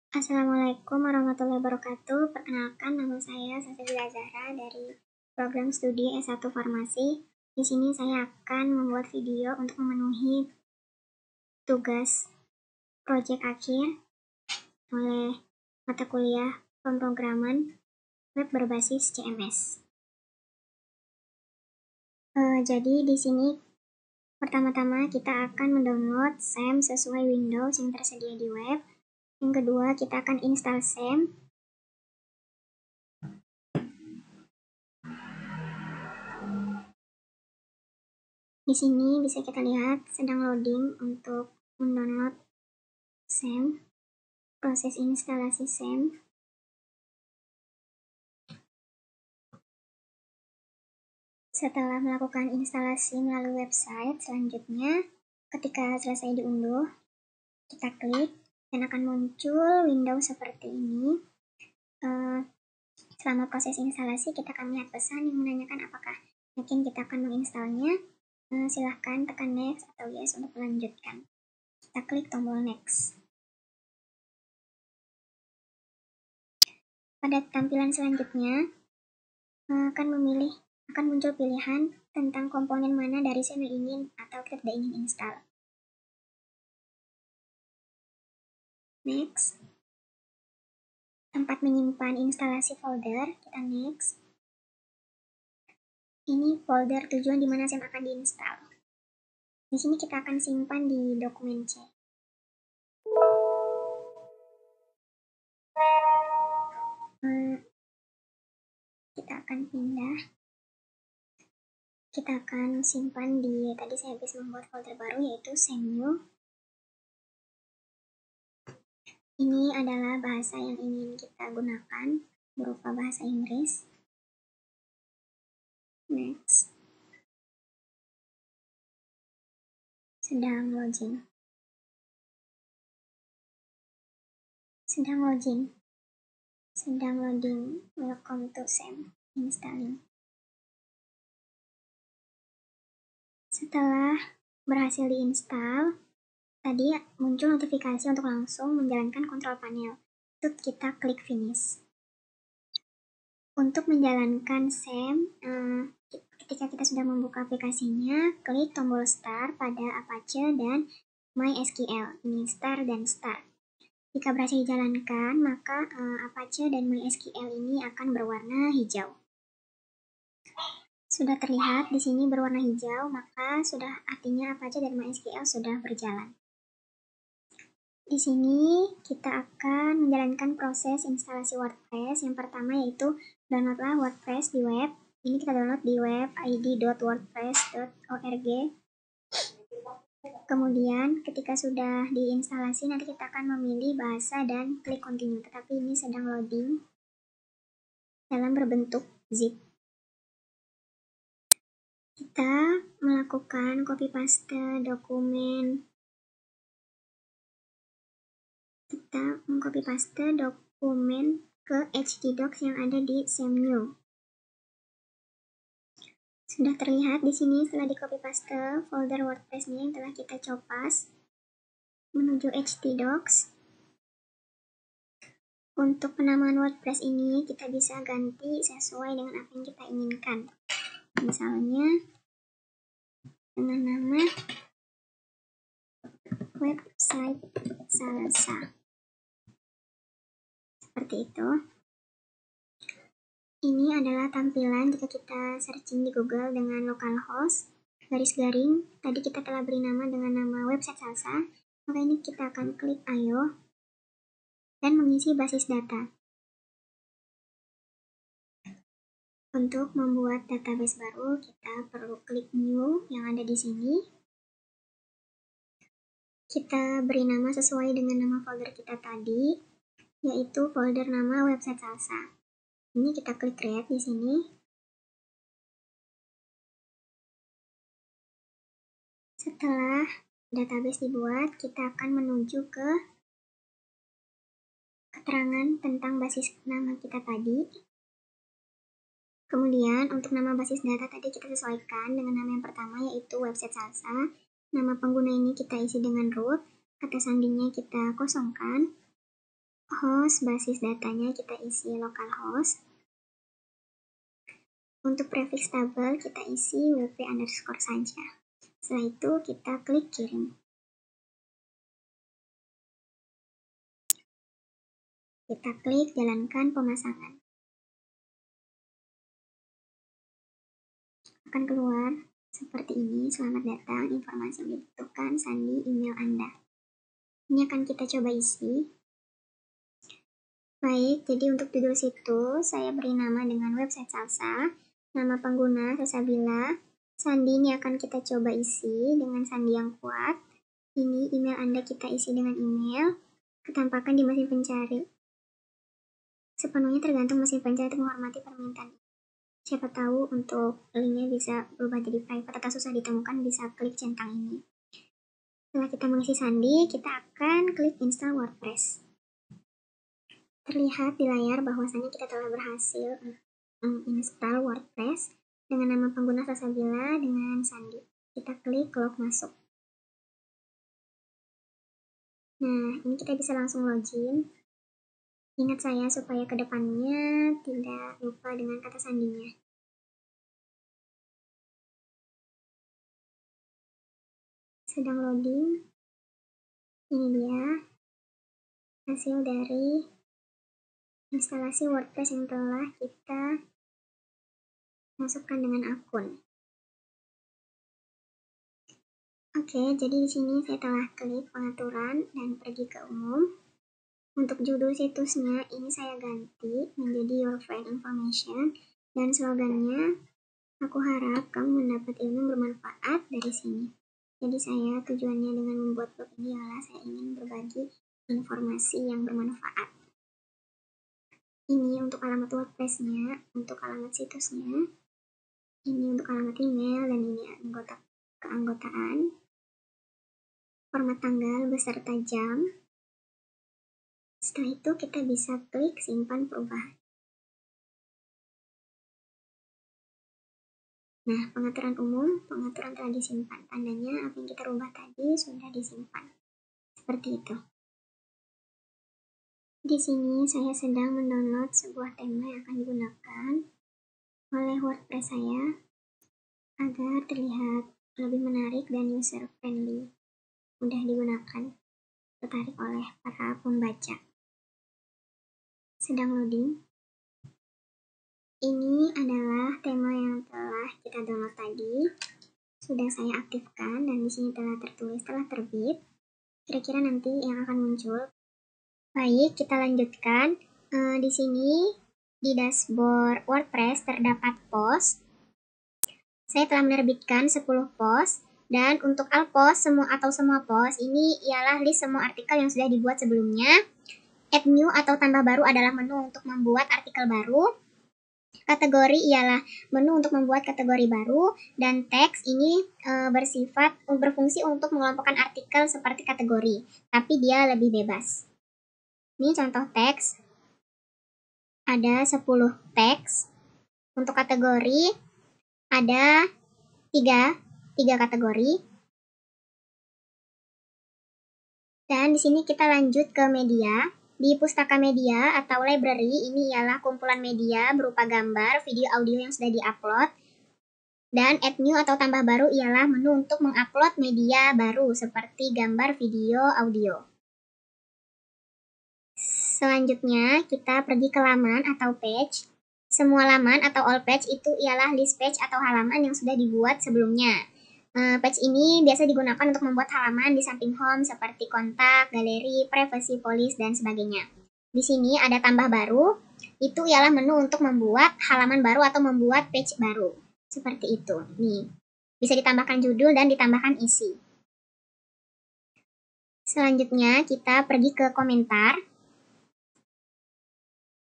Assalamualaikum warahmatullahi wabarakatuh. Perkenalkan, nama saya Safira Zahra dari program studi S1 Farmasi. Di sini saya akan membuat video untuk memenuhi tugas proyek akhir oleh mata kuliah pemrograman web berbasis CMS. Jadi di sini pertama-tama kita akan mendownload SAM sesuai Windows yang tersedia di web. Yang kedua, kita akan install SAM. Di sini bisa kita lihat sedang loading untuk mendownload SAM, proses instalasi SAM. Setelah melakukan instalasi melalui website, selanjutnya ketika selesai diunduh, kita klik dan akan muncul Windows seperti ini. Selama proses instalasi, kita akan melihat pesan yang menanyakan apakah yakin kita akan menginstalnya. Silahkan tekan next atau yes untuk melanjutkan. Kita klik tombol next. Pada tampilan selanjutnya akan muncul pilihan tentang komponen mana dari SAM yang ingin atau kita tidak ingin install. Next. Tempat menyimpan instalasi folder, kita next. Ini folder tujuan di mana SAM akan diinstal. Di sini kita akan simpan di dokumen C. Kita akan pindah. Kita akan simpan di, tadi saya habis membuat folder baru yaitu SAMnew. Ini adalah bahasa yang ingin kita gunakan, berupa bahasa Inggris. Next. Sedang loading. Welcome to SAM installing. Setelah berhasil diinstal, tadi muncul notifikasi untuk langsung menjalankan kontrol panel. Itu kita klik finish. Untuk menjalankan SAM, ketika kita sudah membuka aplikasinya, klik tombol start pada Apache dan MySQL. Ini start dan start. Jika berhasil dijalankan, maka Apache dan MySQL ini akan berwarna hijau. Sudah terlihat di sini berwarna hijau, maka sudah artinya Apache dan MySQL sudah berjalan. Di sini kita akan menjalankan proses instalasi WordPress. Yang pertama yaitu downloadlah WordPress di web. Ini kita download di web id.wordpress.org. Kemudian ketika sudah diinstalasi, nanti kita akan memilih bahasa dan klik continue. Tetapi ini sedang loading dalam berbentuk zip. Kita melakukan copy paste dokumen. Kita mengcopy paste dokumen ke htdocs yang ada di SAMnew. Sudah terlihat di sini setelah di copy paste folder WordPress-nya yang telah kita copas menuju htdocs. Untuk penamaan WordPress ini kita bisa ganti sesuai dengan apa yang kita inginkan. Misalnya dengan nama website salsa. Seperti itu. Ini adalah tampilan jika kita searching di Google dengan localhost garis garing. Tadi kita telah beri nama dengan nama website salsa. Maka ini kita akan klik ayo dan mengisi basis data. Untuk membuat database baru, kita perlu klik new yang ada di sini. Kita beri nama sesuai dengan nama folder kita tadi, yaitu folder nama website salsa. Ini kita klik create di sini. Setelah database dibuat, kita akan menuju ke keterangan tentang basis nama kita tadi. Kemudian untuk nama basis data tadi kita sesuaikan dengan nama yang pertama yaitu website salsa. Nama pengguna ini kita isi dengan root, kata sandinya kita kosongkan. Host, basis datanya kita isi localhost. Untuk prefix tabel kita isi wp underscore saja. Setelah itu kita klik kirim. Kita klik jalankan pemasangan. Akan keluar seperti ini, selamat datang, informasi yang dibutuhkan, sandi, email Anda. Ini akan kita coba isi. Baik, jadi untuk judul situs, saya beri nama dengan website Salsa, nama pengguna Salsabila, sandi ini akan kita coba isi dengan sandi yang kuat. Ini email Anda kita isi dengan email, ketampakan di mesin pencari. Sepenuhnya tergantung mesin pencari untuk menghormati permintaan. Siapa tahu untuk linknya bisa berubah jadi private atau susah ditemukan, bisa klik centang ini. Setelah kita mengisi sandi, kita akan klik install WordPress. Terlihat di layar bahwasannya kita telah berhasil menginstal WordPress dengan nama pengguna Salsabila dengan sandi. Kita klik log masuk. Nah, ini kita bisa langsung login. Ingat saya supaya kedepannya tidak lupa dengan kata sandinya. Sedang loading. Ini dia hasil dari instalasi WordPress yang telah kita masukkan dengan akun. Oke, jadi di sini saya telah klik pengaturan dan pergi ke umum. Untuk judul situsnya ini saya ganti menjadi Your Friend Information dan slogannya, aku harap kamu mendapat ilmu yang bermanfaat dari sini. Jadi saya tujuannya dengan membuat blog ini adalah saya ingin berbagi informasi yang bermanfaat. Ini untuk alamat WordPress-nya, untuk alamat situsnya, ini untuk alamat email, dan ini anggota keanggotaan, format tanggal beserta jam. Setelah itu kita bisa klik simpan perubahan. Nah, pengaturan umum, pengaturan telah disimpan. Tandanya apa yang kita rubah tadi sudah disimpan. Seperti itu. Di sini saya sedang mendownload sebuah tema yang akan digunakan oleh WordPress saya agar terlihat lebih menarik dan user friendly, mudah digunakan, tertarik oleh para pembaca. Sedang loading. Ini adalah tema yang telah kita download tadi. Sudah saya aktifkan dan di sini telah tertulis telah terbit. Kira-kira nanti yang akan muncul. Baik, kita lanjutkan. Di sini di dashboard WordPress terdapat post. Saya telah menerbitkan 10 post dan untuk all post semua post ini ialah list semua artikel yang sudah dibuat sebelumnya. Add new atau tambah baru adalah menu untuk membuat artikel baru. Kategori ialah menu untuk membuat kategori baru, dan teks ini berfungsi untuk mengelompokkan artikel seperti kategori, tapi dia lebih bebas. Ini contoh teks. Ada 10 teks. Untuk kategori ada 3 kategori. Dan di sini kita lanjut ke media. Di pustaka media atau library ini ialah kumpulan media berupa gambar, video, audio yang sudah diupload. Dan add new atau tambah baru ialah menu untuk mengupload media baru seperti gambar, video, audio. Selanjutnya kita pergi ke laman atau page. Semua laman atau all page itu ialah list page atau halaman yang sudah dibuat sebelumnya. Page ini biasa digunakan untuk membuat halaman di samping home seperti kontak, galeri, privacy, police, dan sebagainya. Di sini ada tambah baru, itu ialah menu untuk membuat halaman baru atau membuat page baru. Seperti itu. Nih, bisa ditambahkan judul dan ditambahkan isi. Selanjutnya kita pergi ke komentar.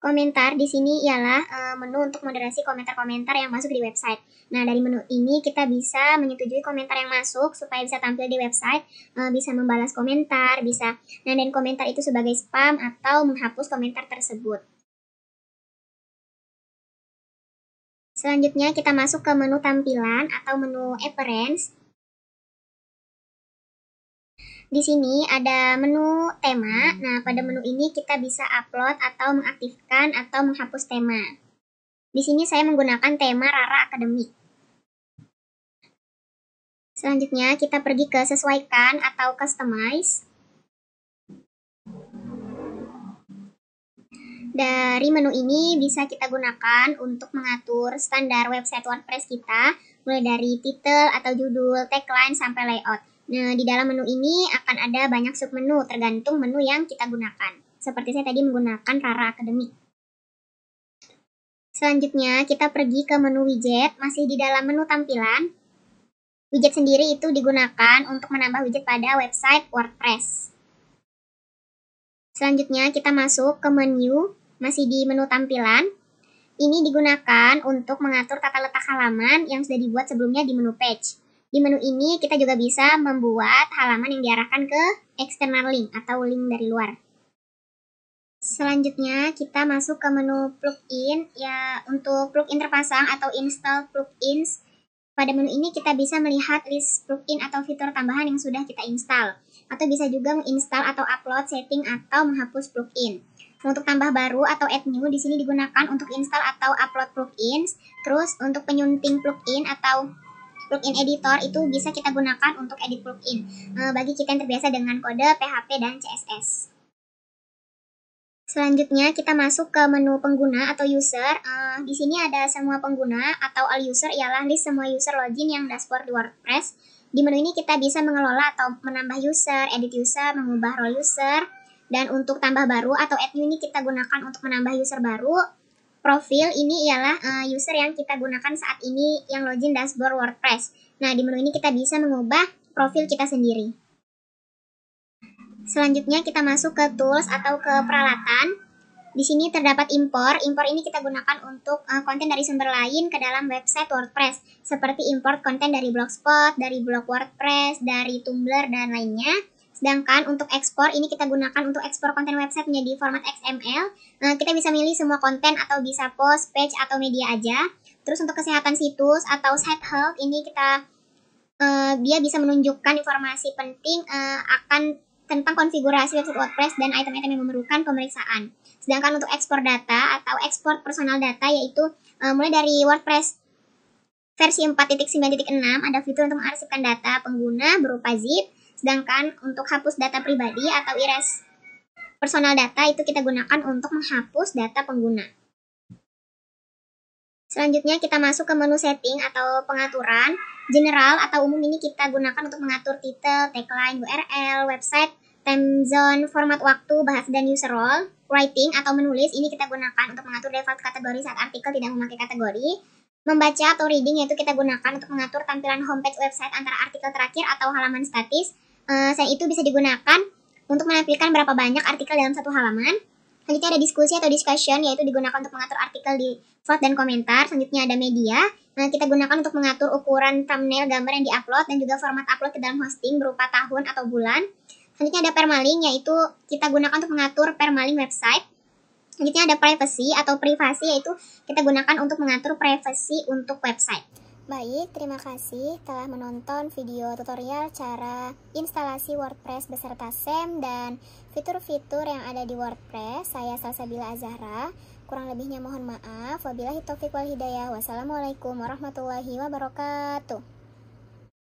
Komentar di sini ialah menu untuk moderasi komentar-komentar yang masuk di website. Nah, dari menu ini kita bisa menyetujui komentar yang masuk supaya bisa tampil di website, bisa membalas komentar, bisa nandain komentar itu sebagai spam atau menghapus komentar tersebut. Selanjutnya kita masuk ke menu tampilan atau menu appearance. Di sini ada menu tema. Nah, pada menu ini kita bisa upload atau mengaktifkan atau menghapus tema. Di sini saya menggunakan tema Rara Akademik. Selanjutnya kita pergi ke sesuaikan atau customize. Dari menu ini bisa kita gunakan untuk mengatur standar website WordPress kita, mulai dari title atau judul, tagline, sampai layout. Nah, di dalam menu ini akan ada banyak submenu tergantung menu yang kita gunakan. Seperti saya tadi menggunakan Rara Akademik. Selanjutnya kita pergi ke menu widget, masih di dalam menu tampilan. Widget sendiri itu digunakan untuk menambah widget pada website WordPress. Selanjutnya kita masuk ke menu, masih di menu tampilan. Ini digunakan untuk mengatur tata letak halaman yang sudah dibuat sebelumnya di menu page. Di menu ini kita juga bisa membuat halaman yang diarahkan ke external link atau link dari luar. Selanjutnya kita masuk ke menu plugin. Ya, untuk plugin terpasang atau install plugins. Pada menu ini kita bisa melihat list plugin atau fitur tambahan yang sudah kita install. Atau bisa juga menginstal atau upload, setting, atau menghapus plugin. Untuk tambah baru atau add new di sini digunakan untuk install atau upload plugins. Terus untuk penyunting plugin atau plugin editor itu bisa kita gunakan untuk edit plugin. Bagi kita yang terbiasa dengan kode, PHP, dan CSS. Selanjutnya kita masuk ke menu pengguna atau user. Di sini ada semua pengguna atau all user, ialah list semua user login yang dashboard di WordPress. Di menu ini kita bisa mengelola atau menambah user, edit user, mengubah role user. Dan untuk tambah baru atau add new ini kita gunakan untuk menambah user baru. Profil ini ialah user yang kita gunakan saat ini yang login dashboard WordPress. Nah, di menu ini kita bisa mengubah profil kita sendiri. Selanjutnya kita masuk ke tools atau ke peralatan. Di sini terdapat import. Import ini kita gunakan untuk konten dari sumber lain ke dalam website WordPress. Seperti import konten dari Blogspot, dari blog WordPress, dari Tumblr, dan lainnya. Sedangkan untuk ekspor ini kita gunakan untuk ekspor konten website menjadi format XML. Kita bisa milih semua konten atau bisa post, page, atau media aja. Terus untuk kesehatan situs atau site health ini dia bisa menunjukkan informasi penting tentang konfigurasi website WordPress dan item-item yang memerlukan pemeriksaan. Sedangkan untuk ekspor data atau ekspor personal data yaitu mulai dari WordPress versi 4.9.6 ada fitur untuk mengarsipkan data pengguna berupa zip. Sedangkan untuk hapus data pribadi atau erase personal data itu kita gunakan untuk menghapus data pengguna. Selanjutnya kita masuk ke menu setting atau pengaturan. General atau umum ini kita gunakan untuk mengatur title, tagline, URL, website, time zone, format waktu, bahasa, dan user role. Writing atau menulis ini kita gunakan untuk mengatur default kategori saat artikel tidak memakai kategori. Membaca atau reading yaitu kita gunakan untuk mengatur tampilan homepage website antara artikel terakhir atau halaman statis. Selain itu bisa digunakan untuk menampilkan berapa banyak artikel dalam satu halaman. Selanjutnya ada diskusi atau discussion, yaitu digunakan untuk mengatur artikel di vote dan komentar. Selanjutnya ada media. Kita gunakan untuk mengatur ukuran thumbnail gambar yang diupload dan juga format upload ke dalam hosting berupa tahun atau bulan. Selanjutnya ada permalink, yaitu kita gunakan untuk mengatur permalink website. Selanjutnya ada privacy atau privasi, yaitu kita gunakan untuk mengatur privasi untuk website. Baik, terima kasih telah menonton video tutorial cara instalasi WordPress beserta SEM dan fitur-fitur yang ada di WordPress. Saya Salsabila Azahra. Kurang lebihnya mohon maaf. Wabillahi taufiq wal hidayah. Wassalamualaikum warahmatullahi wabarakatuh.